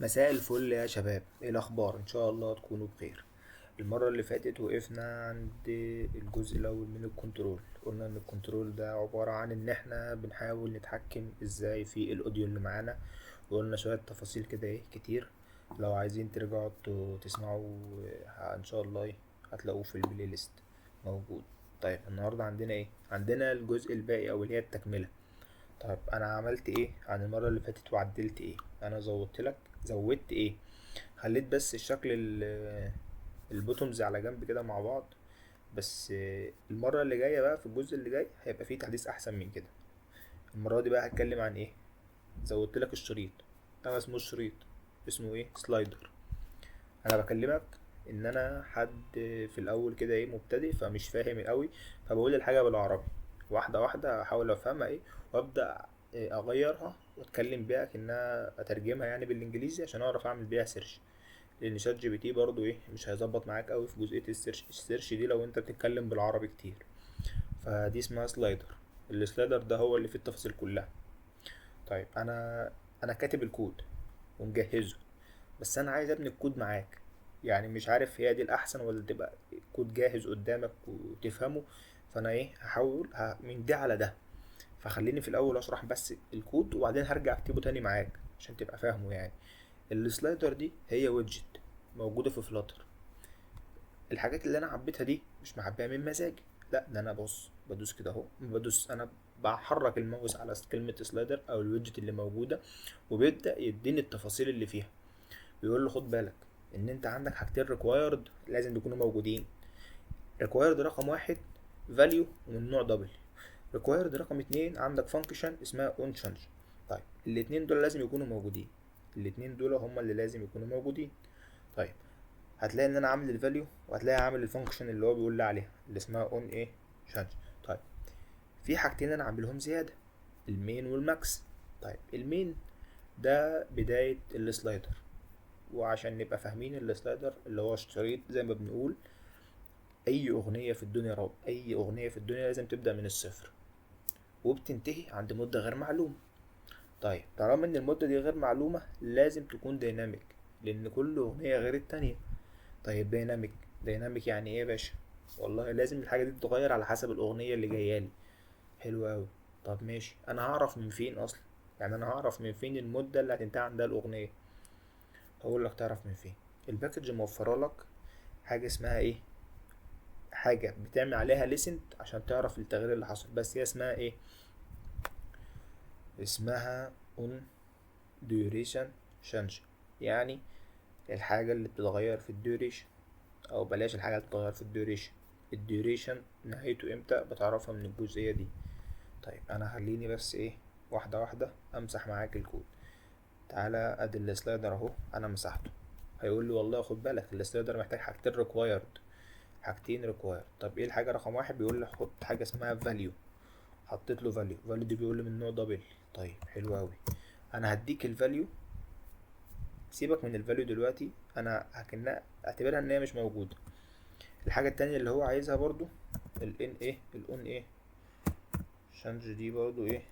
مساء الفل يا شباب، ايه الاخبار؟ ان شاء الله تكونوا بخير. المره اللي فاتت وقفنا عند الجزء الاول من الكنترول. قلنا ان الكنترول ده عباره عن ان احنا بنحاول نتحكم ازاي في الاوديو اللي معانا، وقلنا شويه تفاصيل كده ايه كتير. لو عايزين ترجعوا تسمعوا ان شاء الله هتلاقوه في البلاي ليست موجود. طيب النهارده عندنا ايه؟ عندنا الجزء الباقي او اللي هي التكمله. طيب انا عملت ايه عن المره اللي فاتت وعدلت ايه؟ انا زودت ايه؟ خليت بس الشكل البوتومز على جنب كده مع بعض. بس المره اللي جايه بقى في الجزء اللي جاي هيبقى فيه تحديث احسن من كده. المره دي بقى هتكلم عن ايه؟ زودت لك الشريط. ده اسمه الشريط، اسمه ايه؟ سلايدر. انا بكلمك ان انا حد في الاول كده ايه مبتدئ فمش فاهم قوي، فبقول الحاجه بالعربي واحده واحده احاول افهمها ايه، وابدا اغيرها واتكلم بيها كانها اترجمها يعني بالانجليزي عشان اعرف اعمل بيها سيرش. لان شات جي بي تي برضو ايه مش هيظبط معاك قوي في جزئيه السيرش دي لو انت بتتكلم بالعربي كتير. فدي اسمها سلايدر. السلايدر ده هو اللي فيه التفاصيل كلها. طيب انا كاتب الكود ومجهزه، بس انا عايز ابني الكود معاك. يعني مش عارف هي دي الاحسن ولا تبقى كود جاهز قدامك وتفهمه. فانا ايه هحاول من ده على ده. فخليني في الاول اشرح بس الكود وبعدين هرجع اكتبه تاني معاك عشان تبقى فاهمه يعني. السلايدر دي هي ويدجت موجودة في فلاتر. الحاجات اللي انا حبيتها دي مش محبيها من مزاجي، لا ده انا بص بدوس كده اهو، بدوس انا بحرك الماوس على كلمة سلايدر او الويدجت اللي موجودة، وبيبدأ يديني التفاصيل اللي فيها. بيقول له خد بالك ان انت عندك حاجتين ريكوايرد لازم يكونوا موجودين. ريكوايرد رقم واحد فاليو ومن نوع دبل. ريكوايرد رقم اتنين عندك فانكشن اسمها اون تشانج. طيب الاتنين دول لازم يكونوا موجودين. الاتنين دول هما اللي لازم يكونوا موجودين. طيب هتلاقي ان انا عامل الفاليو وهتلاقي عامل الفانكشن اللي هو بيقول لي عليها اللي اسمها اون ايه تشانج. طيب في حاجتين انا عاملهم زياده، المين والماكس. طيب المين ده بدايه السلايدر، وعشان نبقى فاهمين السلايدر اللي هو الشريط زي ما بنقول. اي اغنية في الدنيا راب اي اغنية في الدنيا لازم تبدأ من الصفر وبتنتهي عند مدة غير معلومة. طيب طالما ان المدة دي غير معلومة لازم تكون ديناميك، لان كل اغنية غير التانية. طيب ديناميك يعني ايه يا باشا؟ والله لازم الحاجة دي تتغير على حسب الاغنية اللي جايالي. حلو اوي. طب ماشي، انا هعرف من فين اصلا؟ يعني انا هعرف من فين المدة اللي هتنتهي عندها الاغنية؟ هقول لك تعرف من فين. الباكج موفره لك حاجه اسمها ايه، حاجه بتعمل عليها ليسنت عشان تعرف التغيير اللي حصل. بس هي اسمها ايه؟ اسمها اون ديوريشن شانج. يعني الحاجه اللي بتتغير في الديوريشن، او بلاش الحاجه اللي بتتغير في الديوريشن. الديوريشن نهايته امتى بتعرفها من الجزئيه دي. طيب انا خليني بس ايه واحده واحده امسح معاك الكود. تعالى ادي السلايدر اهو انا مسحته. هيقول لي والله خد بالك السلايدر محتاج حاجتين ريكوايرد. حاجتين ريكوايرد. طب ايه الحاجه رقم واحد؟ بيقول لي حط حاجه اسمها فاليو. حطيت له فاليو دي بيقول لي من نوع دبل. طيب حلو قوي. انا هديك الفاليو. سيبك من الفاليو دلوقتي، انا هكنها اعتبرها ان هي مش موجوده. الحاجه التانية اللي هو عايزها برضو الان ايه الاون ايه شانج دي برضو ايه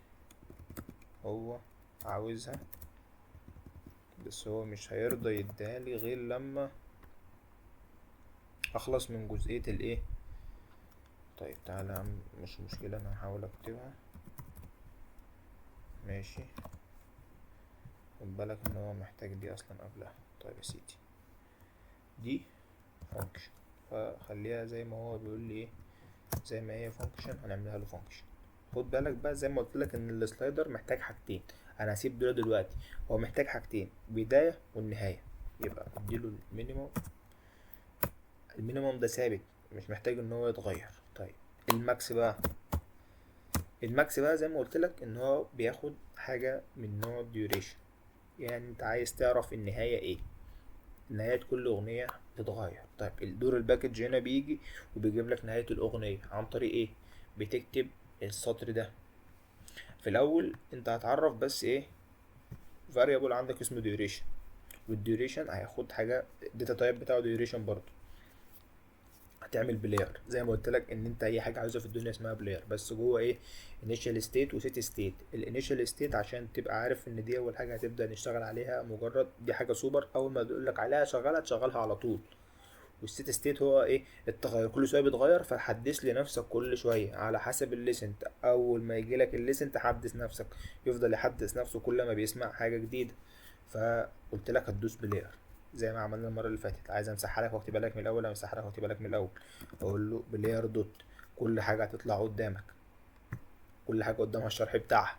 هو عاوزها، بس هو مش هيرضى يديهالي غير لما اخلص من جزئيه الايه. طيب تعالى يا عم، مش مشكله انا هحاول اكتبها. ماشي. خد بالك ان هو محتاج دي اصلا قبلها. طيب يا سيدي، دي فانكشن، فخليها زي ما هو بيقول لي ايه، زي ما هي فانكشن هنعملها له فانكشن. خد بالك بقى زي ما قلت لك ان السلايدر محتاج حاجتين. انا هسيب دول دلوقتي. هو محتاج حاجتين، بداية والنهاية. يبقى اديله المينيموم. المينيموم ده ثابت مش محتاج ان هو يتغير. طيب الماكس بقى. الماكس بقى زي ما قلت لك ان هو بياخد حاجة من نوع الديوريشن. يعني انت عايز تعرف النهاية ايه. نهاية كل أغنية بتتغير. طيب الدور الباكج هنا بيجي وبيجيب لك نهاية الأغنية عن طريق إيه؟ بتكتب السطر ده. في الأول أنت هتعرف بس إيه variable عندك اسمه duration، والduration هياخد حاجة data type بتاعه duration برضه. هتعمل بلاير زي ما قلت لك ان انت اي حاجه عاوزها في الدنيا اسمها بلاير، بس جوه ايه؟ انيشال ستيت وسيت ستيت. الانيشال ستيت عشان تبقى عارف ان دي اول حاجه هتبدا نشتغل عليها، مجرد دي حاجه سوبر اول ما تقول لك عليها شغلها تشغلها على طول. والسيت ستيت هو ايه؟ التغير، كل شويه بيتغير، فحدث لنفسك كل شويه على حسب الليسنت. اول ما يجي لك الليسنت حدث نفسك، يفضل يحدث نفسه كل ما بيسمع حاجه جديده. فقلت لك هتدوس بلاير زي ما عملنا المره اللي فاتت. عايز امسحها لك واكتبها لك من الاول، امسحها لك واكتبها لك من الاول. اقول له بلاير دوت، كل حاجه هتطلع قدامك، كل حاجه قدامها الشرح بتاعها.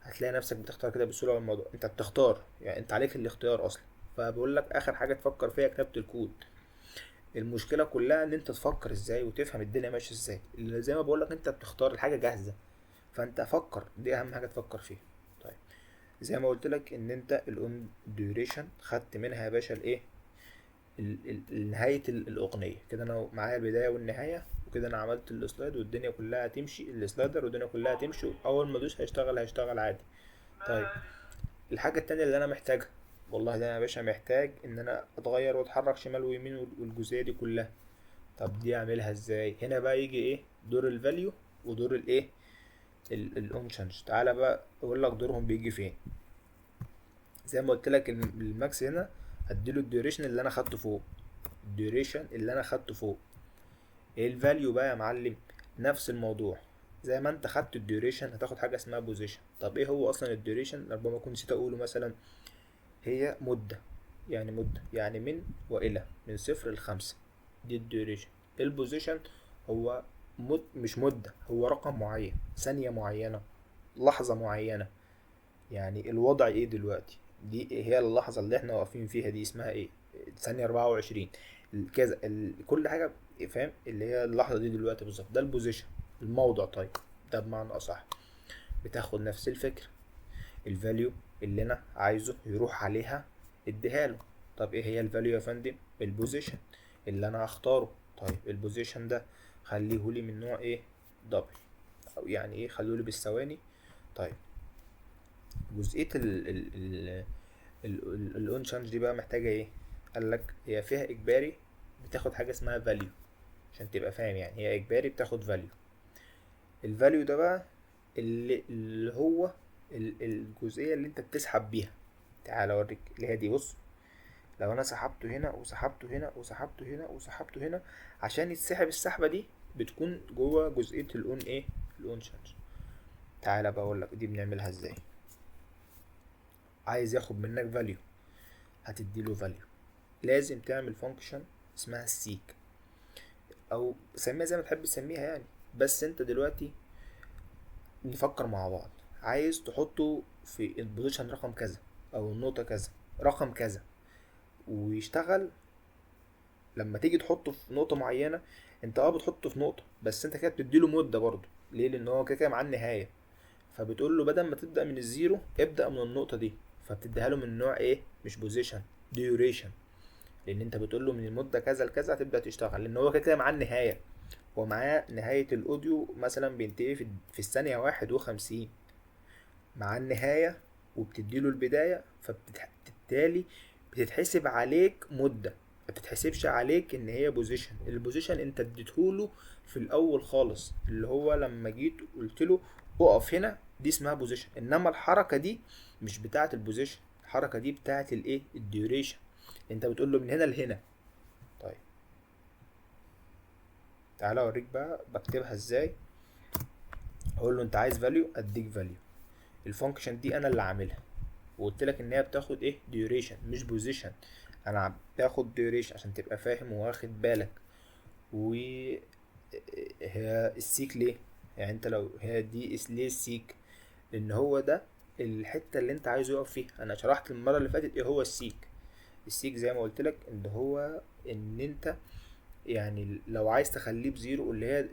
هتلاقي نفسك بتختار كده بسهوله، والموضوع انت بتختار، يعني انت عليك الاختيار اصلا. فبقول لك اخر حاجه تفكر فيها كتابه الكود. المشكله كلها ان انت تفكر ازاي وتفهم الدنيا ماشيه ازاي. اللي زي ما بقول لك انت بتختار الحاجه جاهزه، فانت فكر، دي اهم حاجه تفكر فيها. طيب، زي ما قلت لك ان انت الاون ديوريشن خدت منها يا باشا الايه؟ نهايه الاغنيه كده. انا معايا البدايه والنهايه، وكده انا عملت السلايد والدنيا كلها هتمشي، السلايدر والدنيا كلها هتمشي، اول ما ادوس هيشتغل عادي. طيب، الحاجه التانية اللي انا محتاجها، والله ده انا يا باشا محتاج ان انا اتغير واتحرك شمال ويمين والجزئيه دي كلها. طب دي اعملها ازاي؟ هنا بقى يجي ايه؟ دور الفاليو ودور الايه؟ الاون تشانج. تعالى بقى اقول لك دورهم بيجي فين. زي ما قلت لك الماكس هنا هديله الديوريشن اللي انا خدته فوق، الديوريشن اللي انا خدته فوق. ايه الفاليو بقى يا معلم؟ نفس الموضوع، زي ما انت خدت الديوريشن هتاخد حاجه اسمها بوزيشن. طب ايه هو اصلا الديوريشن؟ ربما اكون نسيت اقوله. مثلا هي مده، يعني مده يعني من والى، من 0 ل5، دي الديوريشن. البوزيشن هو مش مده، هو رقم معين، ثانيه معينه، لحظه معينه. يعني الوضع ايه دلوقتي؟ دي هي اللحظة اللي احنا واقفين فيها، دي اسمها ايه؟ ثانية 24 كذا، كل حاجة. فاهم؟ اللي هي اللحظة دي دلوقتي بالظبط، ده البوزيشن، الموضع. طيب، ده بمعنى أصح بتاخد نفس الفكرة، الفاليو اللي أنا عايزه يروح عليها اديها له. طب ايه هي الفاليو يا فندم؟ البوزيشن اللي أنا هختاره. طيب البوزيشن ده خليهولي من نوع ايه؟ دبل، أو يعني ايه؟ خليهولي بالثواني. طيب، جزئية الاون شانج دي بقى محتاجة ايه؟ قال لك هي فيها اجباري، بتاخد حاجة اسمها فاليو. عشان تبقى فاهم، يعني هي اجباري بتاخد فاليو. الفاليو ده بقى اللي هو الجزئية اللي انت بتسحب بيها. تعال اوريك اللي هي دي. بص، لو انا سحبته هنا وسحبته هنا وسحبته هنا وسحبته هنا، عشان يتسحب السحبة دي بتكون جوه جزئية الاون ايه؟ الاون شانج. تعال بقى اقول لك دي بنعملها ازاي. عايز ياخد منك فاليو، هتديله فاليو. لازم تعمل فانكشن اسمها السيك، او سميها زي ما تحب تسميها يعني. بس انت دلوقتي نفكر مع بعض. عايز تحطه في البوزيشن رقم كذا، او النقطة كذا، رقم كذا، ويشتغل. لما تيجي تحطه في نقطة معينة، انت بتحطه في نقطة، بس انت كده بتديله مدة برضه. ليه؟ لان هو كده كده معاه النهاية. فبتقول له بدل ما تبدأ من الزيرو، ابدأ من النقطة دي. فبتديها له من نوع ايه؟ مش بوزيشن، ديوريشن. لان انت بتقول له من المده كذا لكذا هتبدا تشتغل، لان هو كده كده معاه النهايه. هو معاه نهايه الاوديو مثلا بينتهي في الثانيه 51، معاه النهايه، وبتديله البدايه. فبالتالي بتتحسب عليك مده، ما بتتحسبش عليك ان هي بوزيشن. البوزيشن انت اديتهوله في الاول خالص، اللي هو لما جيت قلت له اقف هنا، دي اسمها بوزيشن. انما الحركه دي مش بتاعه البوزيشن، الحركه دي بتاعه الايه؟ الديوريشن. انت بتقول له من هنا لهنا. طيب، تعالى اوريك بقى بكتبها ازاي. اقول له انت عايز فاليو، اديك فاليو. الفانكشن دي انا اللي عاملها، وقلت لك ان هي بتاخد ايه؟ ديوريشن مش بوزيشن. انا باخد ديوريشن عشان تبقى فاهم واخد بالك. و هي السيك ليه؟ يعني انت لو هي دي ليه السيك؟ لان هو ده الحته اللي انت عايزه يقف فيها. انا شرحت المره اللي فاتت ايه هو السيك. السيك زي ما قلت لك ان هو ان انت يعني لو عايز تخليه بزيرو، اللي هي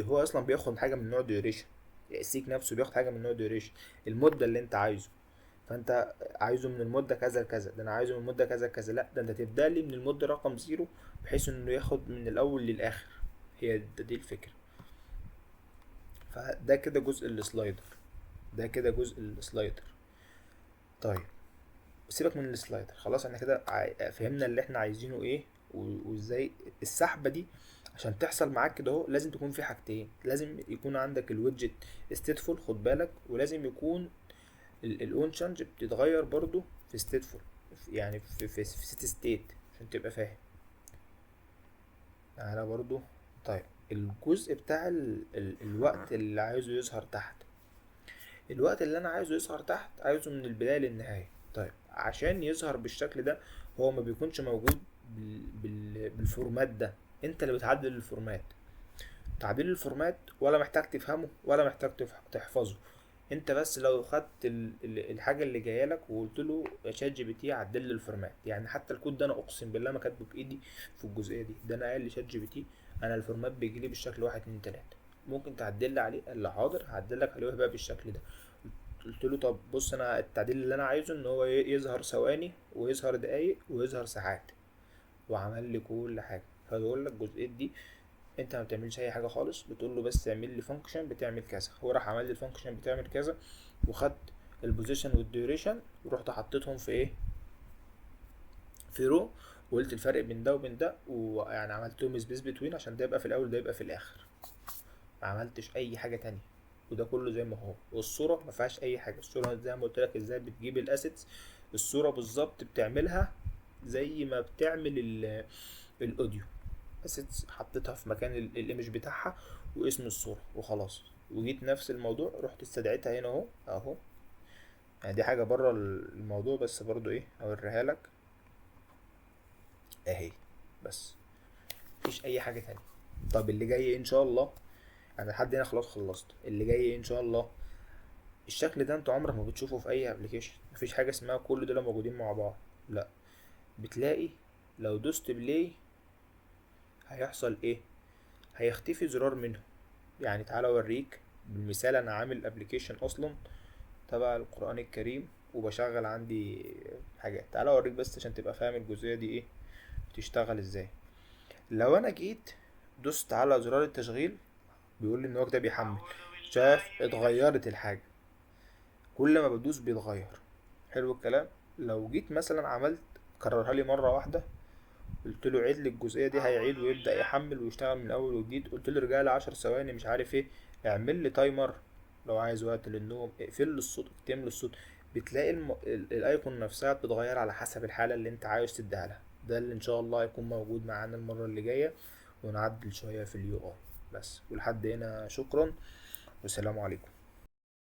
هو اصلا بياخد حاجه من نوع ديوريشن. السيك نفسه بياخد حاجه من نوع ديوريشن، المده اللي انت عايزه. فانت عايزه من المده كذا لكذا، ده انا عايزه من المده كذا لكذا. لا، ده انت تبدا لي من المده رقم زيرو، بحيث انه ياخد من الاول للاخر. هي دي الفكره. فده كده جزء السلايدر، ده كده جزء السلايدر. طيب، سيبك من السلايدر، خلاص احنا كده فهمنا اللي احنا عايزينه ايه وازاي السحبه دي. عشان تحصل معاك كده اهو لازم تكون في حاجتين، لازم يكون عندك الويدجت ستيتفول خد بالك، ولازم يكون الاون تشانج بتتغير برضو في ستيتفول، يعني في سيت ستيت عشان تبقى فاهم. تعالى برضو. طيب الجزء بتاع الوقت اللي عايزه يظهر تحت، الوقت اللي انا عايزه يظهر تحت عايزه من البداية للنهاية. طيب عشان يظهر بالشكل ده هو ما بيكونش موجود بالفورمات ده، انت اللي بتعدل الفورمات. تعديل الفورمات ولا محتاج تفهمه ولا محتاج تحفظه. انت بس لو خدت الحاجه اللي جايه لك وقلت له يا شات جي بي تي عدل لي الفورمات، يعني حتى الكود ده انا اقسم بالله ما كاتبه بايدي في الجزئيه دي، ده انا قايل لشات جي بي تي انا الفورمات بيجي لي بالشكل واحد اتنين تلاته، ممكن تعدل لي عليه؟ قال لي حاضر هعدل لك عليه ويبقى بالشكل ده. قلت له طب بص انا التعديل اللي انا عايزه ان هو يظهر ثواني ويظهر دقايق ويظهر ساعات، وعمل لي كل حاجه. فبقول لك الجزئيه دي انت ما بتعملش اي حاجه خالص، بتقول له بس اعمل لي فانكشن بتعمل كذا، هو راح عمل لي الفانكشن بتعمل كذا، وخدت البوزيشن والديوريشن ورحت حطيتهم في ايه، في رو، وقلت الفرق بين ده وبين ده، ويعني عملتهم سبيس بتوين عشان ده يبقى في الاول وده يبقى في الاخر، ما عملتش اي حاجه تانية. وده كله زي ما هو، والصوره ما فيهاش اي حاجه، الصوره زي ما قلت لك ازاي بتجيب الاسيتس، الصوره بالظبط بتعملها زي ما بتعمل الاوديو، اسيتس حطيتها في مكان الايمج بتاعها واسم الصورة وخلاص، وجيت نفس الموضوع رحت استدعيتها هنا اهو اهو. يعني دي حاجة بره الموضوع بس برضو ايه اوريها لك اهي، بس مفيش اي حاجة تانية. طب اللي جاي ان شاء الله، انا لحد هنا خلاص خلصت، اللي جاي ان شاء الله الشكل ده انت عمرك ما بتشوفه في اي ابلكيشن، مفيش حاجة اسمها كل دول موجودين مع بعض، لا، بتلاقي لو دوست بلاي هيحصل ايه، هيختفي زرار منهم. يعني تعالى اوريك بالمثال، انا عامل ابلكيشن اصلا تبع القرآن الكريم وبشغل عندي حاجات، تعالى اوريك بس عشان تبقى فاهم الجزئية دي ايه بتشتغل ازاي. لو انا جيت دوست على زرار التشغيل بيقول لي ان هو كده بيحمل، شاف اتغيرت الحاجة، كل ما بدوس بيتغير. حلو الكلام. لو جيت مثلا عملت كررها لي مرة واحدة، قلت له عيد لي الجزئيه دي، هيعيد ويبدا يحمل ويشتغل من اول وجديد. قلت له رجع لي 10 ثواني مش عارف ايه، اعمل لي تايمر، لو عايز وقت للنوم اقفل لي الصوت اكتم لي الصوت. بتلاقي الايقون نفسها بتتغير على حسب الحاله اللي انت عايز تديها لها. ده اللي ان شاء الله هيكون موجود معانا المره اللي جايه، ونعدل شويه في اليو اي بس. ولحد هنا شكرا والسلام عليكم.